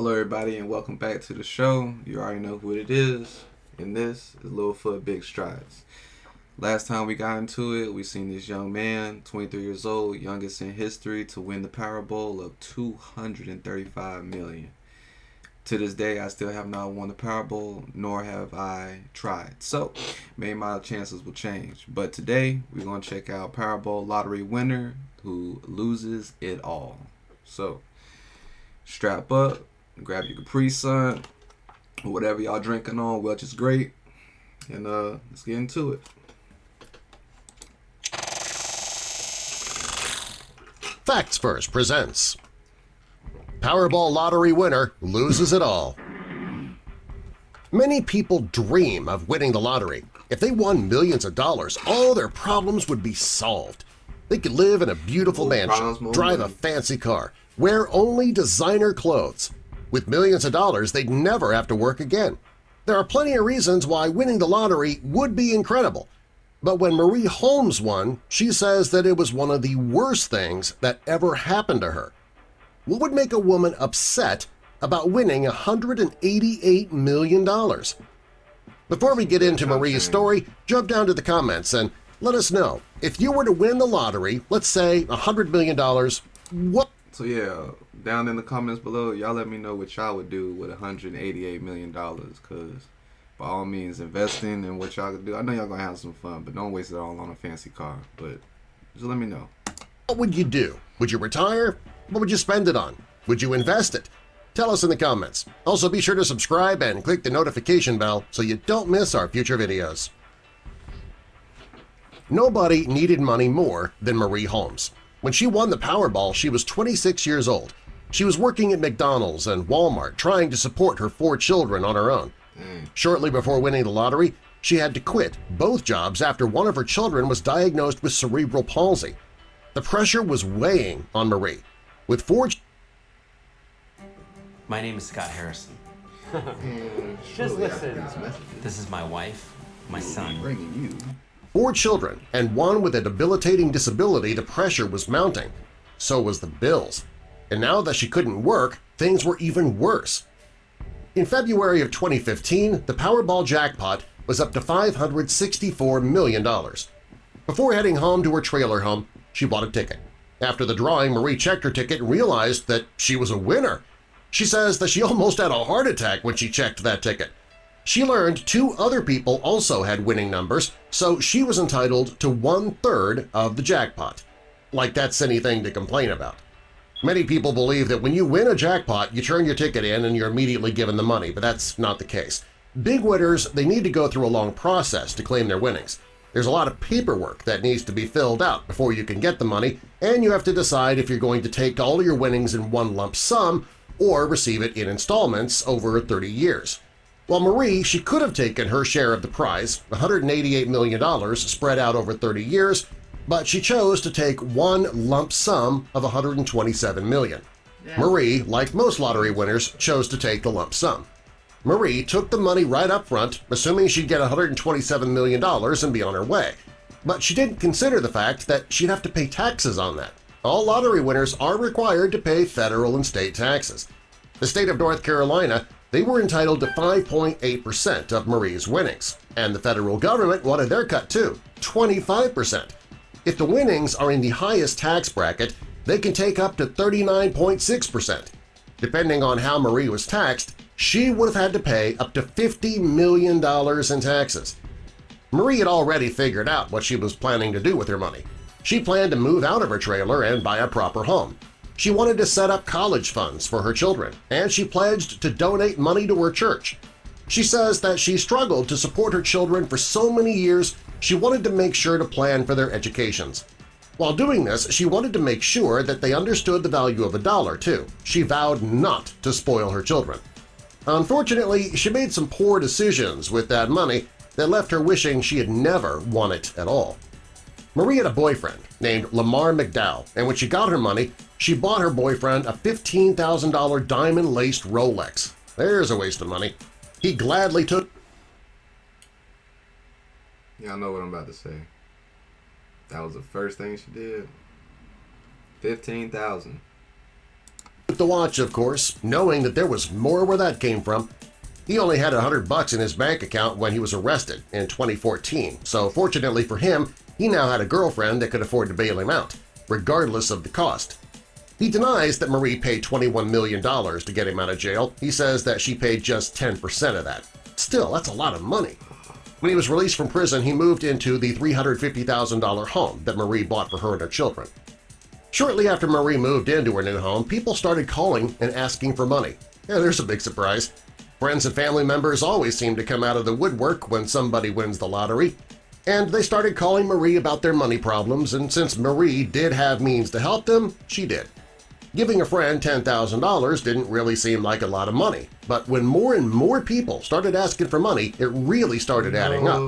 Hello everybody and welcome back to the show. You already know who it is. And this is Little Foot Big Strides. Last time we got into it, we seen this young man, 23 years old, youngest in history to win the Powerball of $235 million. To this day, I still have not won the Powerball, nor have I tried. So, maybe my chances will change. But today, we're going to check out Powerball lottery winner who loses it all. So, strap up, grab your Capri Sun, or whatever y'all drinking on, which is great. And let's get into it. Facts First presents Powerball lottery winner loses it all. Many people dream of winning the lottery. If they won millions of dollars, all their problems would be solved. They could live in a beautiful mansion, drive a fancy car, wear only designer clothes. With millions of dollars, they'd never have to work again. There are plenty of reasons why winning the lottery would be incredible. But when Marie Holmes won, she says that it was one of the worst things that ever happened to her. What would make a woman upset about winning $188 million? Before we get into Marie's story, jump down to the comments and let us know, if you were to win the lottery, let's say $100 million, what? So yeah, down in the comments below, y'all let me know what y'all would do with $188 million, because by all means, investing in what y'all could do. I know y'all gonna have some fun, but don't waste it all on a fancy car. But just let me know. What would you do? Would you retire? What would you spend it on? Would you invest it? Tell us in the comments. Also, be sure to subscribe and click the notification bell so you don't miss our future videos. Nobody needed money more than Marie Holmes. When she won the Powerball, she was 26 years old. She was working at McDonald's and Walmart trying to support her 4 children on her own. Shortly before winning the lottery, she had to quit both jobs after one of her children was diagnosed with cerebral palsy. The pressure was weighing on Marie. With 4 My name is Scott Harrison. Just listen. This is my wife, my son. Bringing you 4 children and one with a debilitating disability, the pressure was mounting. So was the bills. And now that she couldn't work, things were even worse. In February of 2015, the Powerball jackpot was up to $564 million. Before heading home to her trailer home, she bought a ticket. After the drawing, Marie checked her ticket and realized that she was a winner. She says that she almost had a heart attack when she checked that ticket. She learned 2 other people also had winning numbers, so she was entitled to 1/3 of the jackpot. Like that's anything to complain about. Many people believe that when you win a jackpot, you turn your ticket in and you're immediately given the money, but that's not the case. Big winners, they need to go through a long process to claim their winnings. There's a lot of paperwork that needs to be filled out before you can get the money, and you have to decide if you're going to take all your winnings in one lump sum or receive it in installments over 30 years. While Marie, she could have taken her share of the prize, $188 million spread out over 30 years, but she chose to take one lump sum of $127 million. Marie, like most lottery winners, chose to take the lump sum. Marie took the money right up front, assuming she'd get $127 million and be on her way. But she didn't consider the fact that she'd have to pay taxes on that. All lottery winners are required to pay federal and state taxes. The state of North Carolina, they were entitled to 5.8% of Marie's winnings, and the federal government wanted their cut too, 25%. If the winnings are in the highest tax bracket, they can take up to 39.6%. Depending on how Marie was taxed, she would have had to pay up to $50 million in taxes. Marie had already figured out what she was planning to do with her money. She planned to move out of her trailer and buy a proper home. She wanted to set up college funds for her children, and she pledged to donate money to her church. She says that she struggled to support her children for so many years she wanted to make sure to plan for their educations. While doing this, she wanted to make sure that they understood the value of a dollar, too. She vowed not to spoil her children. Unfortunately, she made some poor decisions with that money that left her wishing she had never won it at all. Marie had a boyfriend named Lamar McDowell, and when she got her money, she bought her boyfriend a $15,000 diamond-laced Rolex. There's a waste of money. He gladly took. Y'all know what I'm about to say. That was the first thing she did. 15,000. The watch, of course, knowing that there was more where that came from. He only had $100 in his bank account when he was arrested in 2014, so fortunately for him, he now had a girlfriend that could afford to bail him out, regardless of the cost. He denies that Marie paid $21 million to get him out of jail. He says that she paid just 10% of that. Still, that's a lot of money. When he was released from prison, he moved into the $350,000 home that Marie bought for her and her children. Shortly after Marie moved into her new home, people started calling and asking for money. Yeah, there's a big surprise. Friends and family members always seem to come out of the woodwork when somebody wins the lottery. And they started calling Marie about their money problems, and since Marie did have means to help them, she did. Giving a friend $10,000 didn't really seem like a lot of money, but when more and more people started asking for money, it really started adding up.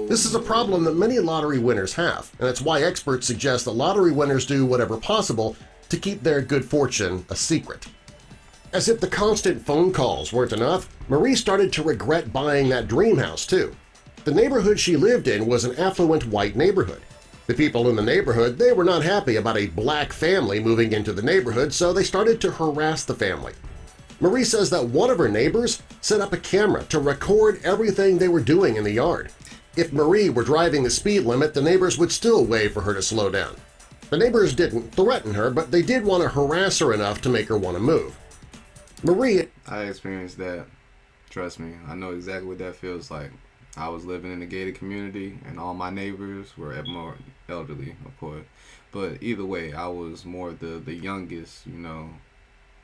This is a problem that many lottery winners have, and it's why experts suggest that lottery winners do whatever possible to keep their good fortune a secret. As if the constant phone calls weren't enough, Marie started to regret buying that dream house too. The neighborhood she lived in was an affluent white neighborhood. The people in the neighborhood, they were not happy about a black family moving into the neighborhood, so they started to harass the family. Marie says that one of her neighbors set up a camera to record everything they were doing in the yard. If Marie were driving the speed limit, the neighbors would still wave for her to slow down. The neighbors didn't threaten her, but they did want to harass her enough to make her want to move. Marie… I experienced that. Trust me, I know exactly what that feels like. I was living in a gated community, and all my neighbors were more elderly, of course. But either way, I was more the youngest,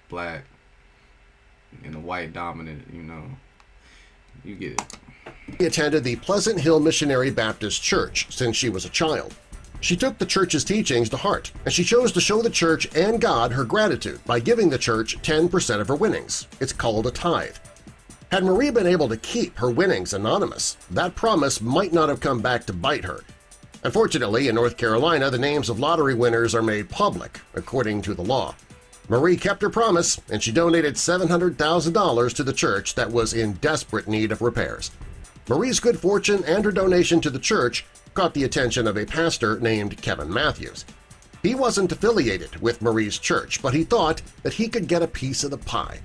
black, and a white dominant, You get it. She attended the Pleasant Hill Missionary Baptist Church since she was a child. She took the church's teachings to heart, and she chose to show the church and God her gratitude by giving the church 10% of her winnings. It's called a tithe. Had Marie been able to keep her winnings anonymous, that promise might not have come back to bite her. Unfortunately, in North Carolina, the names of lottery winners are made public, according to the law. Marie kept her promise, and she donated $700,000 to the church that was in desperate need of repairs. Marie's good fortune and her donation to the church caught the attention of a pastor named Kevin Matthews. He wasn't affiliated with Marie's church, but he thought that he could get a piece of the pie.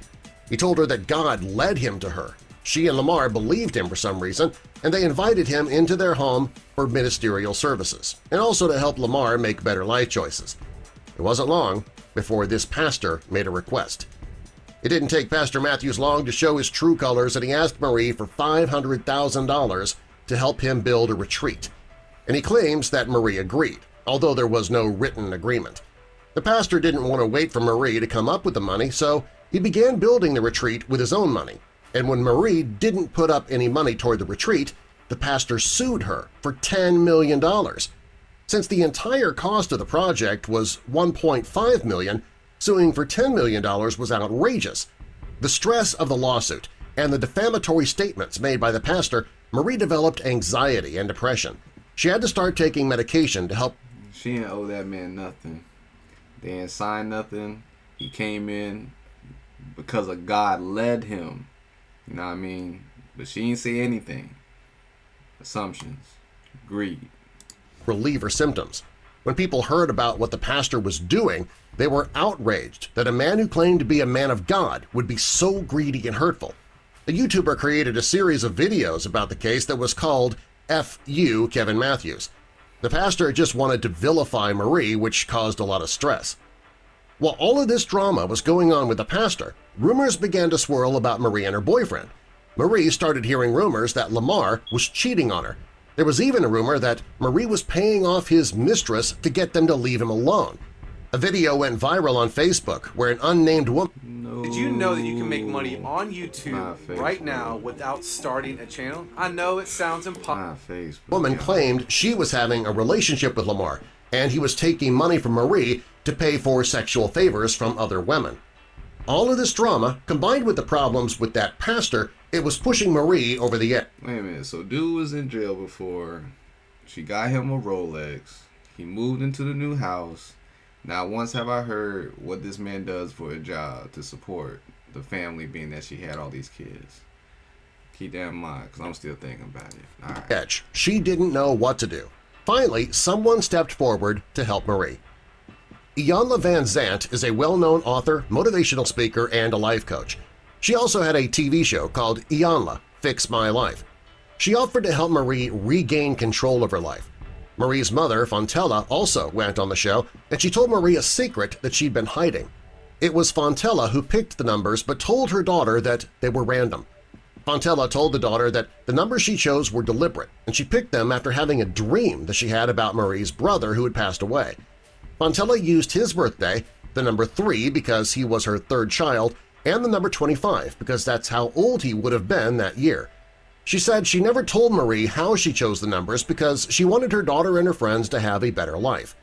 He told her that God led him to her. She and Lamar believed him for some reason, and they invited him into their home for ministerial services, and also to help Lamar make better life choices. It wasn't long before this pastor made a request. It didn't take Pastor Matthews long to show his true colors, and he asked Marie for $500,000 to help him build a retreat. And he claims that Marie agreed, although there was no written agreement. The pastor didn't want to wait for Marie to come up with the money, so he began building the retreat with his own money, and when Marie didn't put up any money toward the retreat, the pastor sued her for $10 million. Since the entire cost of the project was $1.5 million, suing for $10 million was outrageous. The stress of the lawsuit and the defamatory statements made by the pastor, Marie developed anxiety and depression. She had to start taking medication to help. She didn't owe that man nothing. They didn't sign nothing. He came in because of God led him. You know what I mean? But she didn't say anything. Assumptions. Greed. Relieve her symptoms. When people heard about what the pastor was doing, they were outraged that a man who claimed to be a man of God would be so greedy and hurtful. A YouTuber created a series of videos about the case that was called F You Kevin Matthews. The pastor just wanted to vilify Marie, which caused a lot of stress. While all of this drama was going on with the pastor, rumors began to swirl about Marie and her boyfriend. Marie started hearing rumors that Lamar was cheating on her. There was even a rumor that Marie was paying off his mistress to get them to leave him alone. A video went viral on Facebook where an unnamed woman… Did you know that you can make money on YouTube right now without starting a channel? I know it sounds impossible. Woman claimed she was having a relationship with Lamar, and he was taking money from Marie to pay for sexual favors from other women. All of this drama, combined with the problems with that pastor, it was pushing Marie over the edge. Wait a minute, so dude was in jail before. She got him a Rolex. He moved into the new house. Now, once have I heard what this man does for a job to support the family, being that she had all these kids. Keep that in mind, because I'm still thinking about it. All right. She didn't know what to do. Finally, someone stepped forward to help Marie. Iyanla Van Zant is a well-known author, motivational speaker, and a life coach. She also had a TV show called Iyanla, Fix My Life. She offered to help Marie regain control of her life. Marie's mother, Fontella, also went on the show, and she told Marie a secret that she'd been hiding. It was Fontella who picked the numbers but told her daughter that they were random. Fontella told the daughter that the numbers she chose were deliberate, and she picked them after having a dream that she had about Marie's brother who had passed away. Fontella used his birthday, the number 3 because he was her third child, and the number 25 because that's how old he would have been that year. She said she never told Marie how she chose the numbers because she wanted her daughter and her friends to have a better life.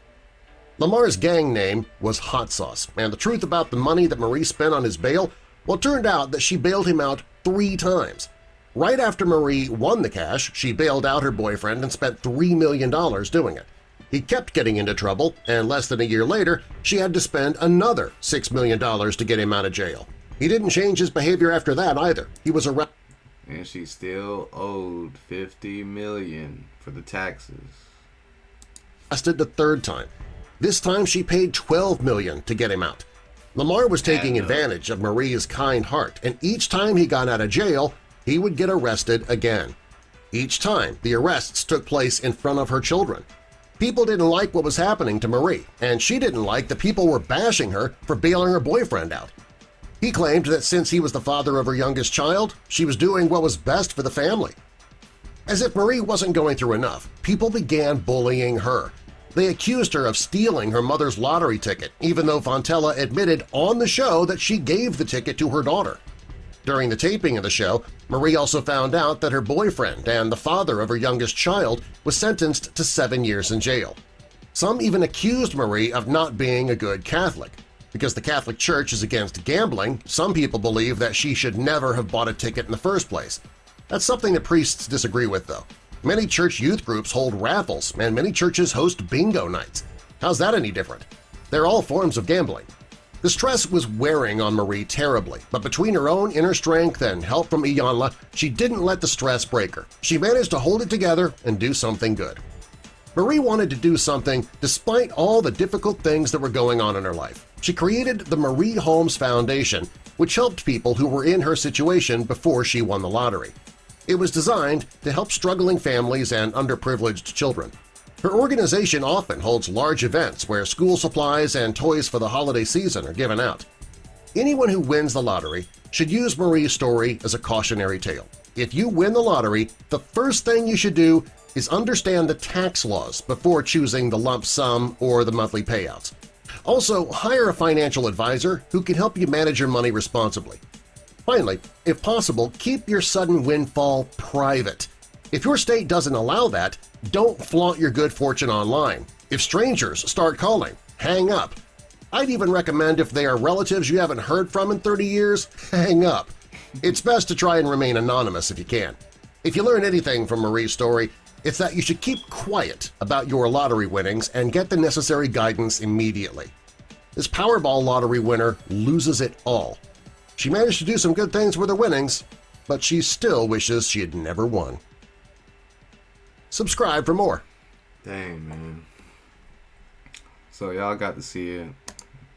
Lamar's gang name was Hot Sauce, and the truth about the money that Marie spent on his bail, well, it turned out that she bailed him out 3 times. Right after Marie won the cash, she bailed out her boyfriend and spent $3 million doing it. He kept getting into trouble, and less than a year later, she had to spend another $6 million to get him out of jail. He didn't change his behavior after that either. He was arrested. And she still owed $50 million for the taxes. The third time. This time she paid $12 million to get him out. Lamar was taking advantage of Marie's kind heart, and each time he got out of jail, he would get arrested again. Each time, the arrests took place in front of her children. People didn't like what was happening to Marie, and she didn't like that people were bashing her for bailing her boyfriend out. He claimed that since he was the father of her youngest child, she was doing what was best for the family. As if Marie wasn't going through enough, people began bullying her. They accused her of stealing her mother's lottery ticket, even though Fontella admitted on the show that she gave the ticket to her daughter. During the taping of the show, Marie also found out that her boyfriend and the father of her youngest child was sentenced to 7 years in jail. Some even accused Marie of not being a good Catholic. Because the Catholic Church is against gambling, some people believe that she should never have bought a ticket in the first place. That's something that priests disagree with, though. Many church youth groups hold raffles, and many churches host bingo nights. How's that any different? They're all forms of gambling. The stress was wearing on Marie terribly, but between her own inner strength and help from Iyanla, she didn't let the stress break her. She managed to hold it together and do something good. Marie wanted to do something despite all the difficult things that were going on in her life. She created the Marie Holmes Foundation, which helped people who were in her situation before she won the lottery. It was designed to help struggling families and underprivileged children. Her organization often holds large events where school supplies and toys for the holiday season are given out. Anyone who wins the lottery should use Marie's story as a cautionary tale. If you win the lottery, the first thing you should do is understand the tax laws before choosing the lump sum or the monthly payouts. Also, hire a financial advisor who can help you manage your money responsibly. Finally, if possible, keep your sudden windfall private. If your state doesn't allow that, don't flaunt your good fortune online. If strangers start calling, hang up. I'd even recommend if they are relatives you haven't heard from in 30 years, hang up. It's best to try and remain anonymous if you can. If you learn anything from Marie's story, it's that you should keep quiet about your lottery winnings and get the necessary guidance immediately. This Powerball lottery winner loses it all. She managed to do some good things with her winnings, but she still wishes she had never won. Subscribe for more. Dang, man. So y'all got to see it.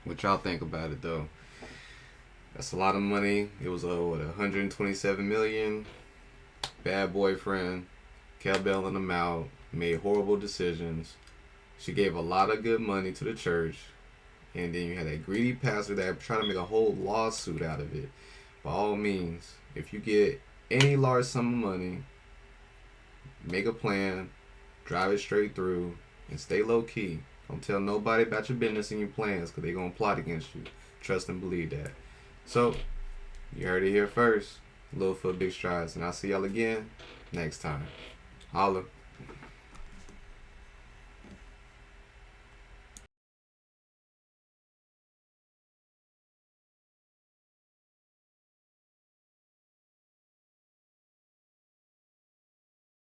What y'all think about it, though? That's a lot of money. It was, $127 million. Bad boyfriend. Kept bailing him out. Made horrible decisions. She gave a lot of good money to the church. And then you had a greedy pastor that tried to make a whole lawsuit out of it. By all means, if you get any large sum of money, make a plan, drive it straight through, and stay low-key. Don't tell nobody about your business and your plans because they're going to plot against you. Trust and believe that. So, you heard it here first. Little foot, big strides. And I'll see y'all again next time. Holla.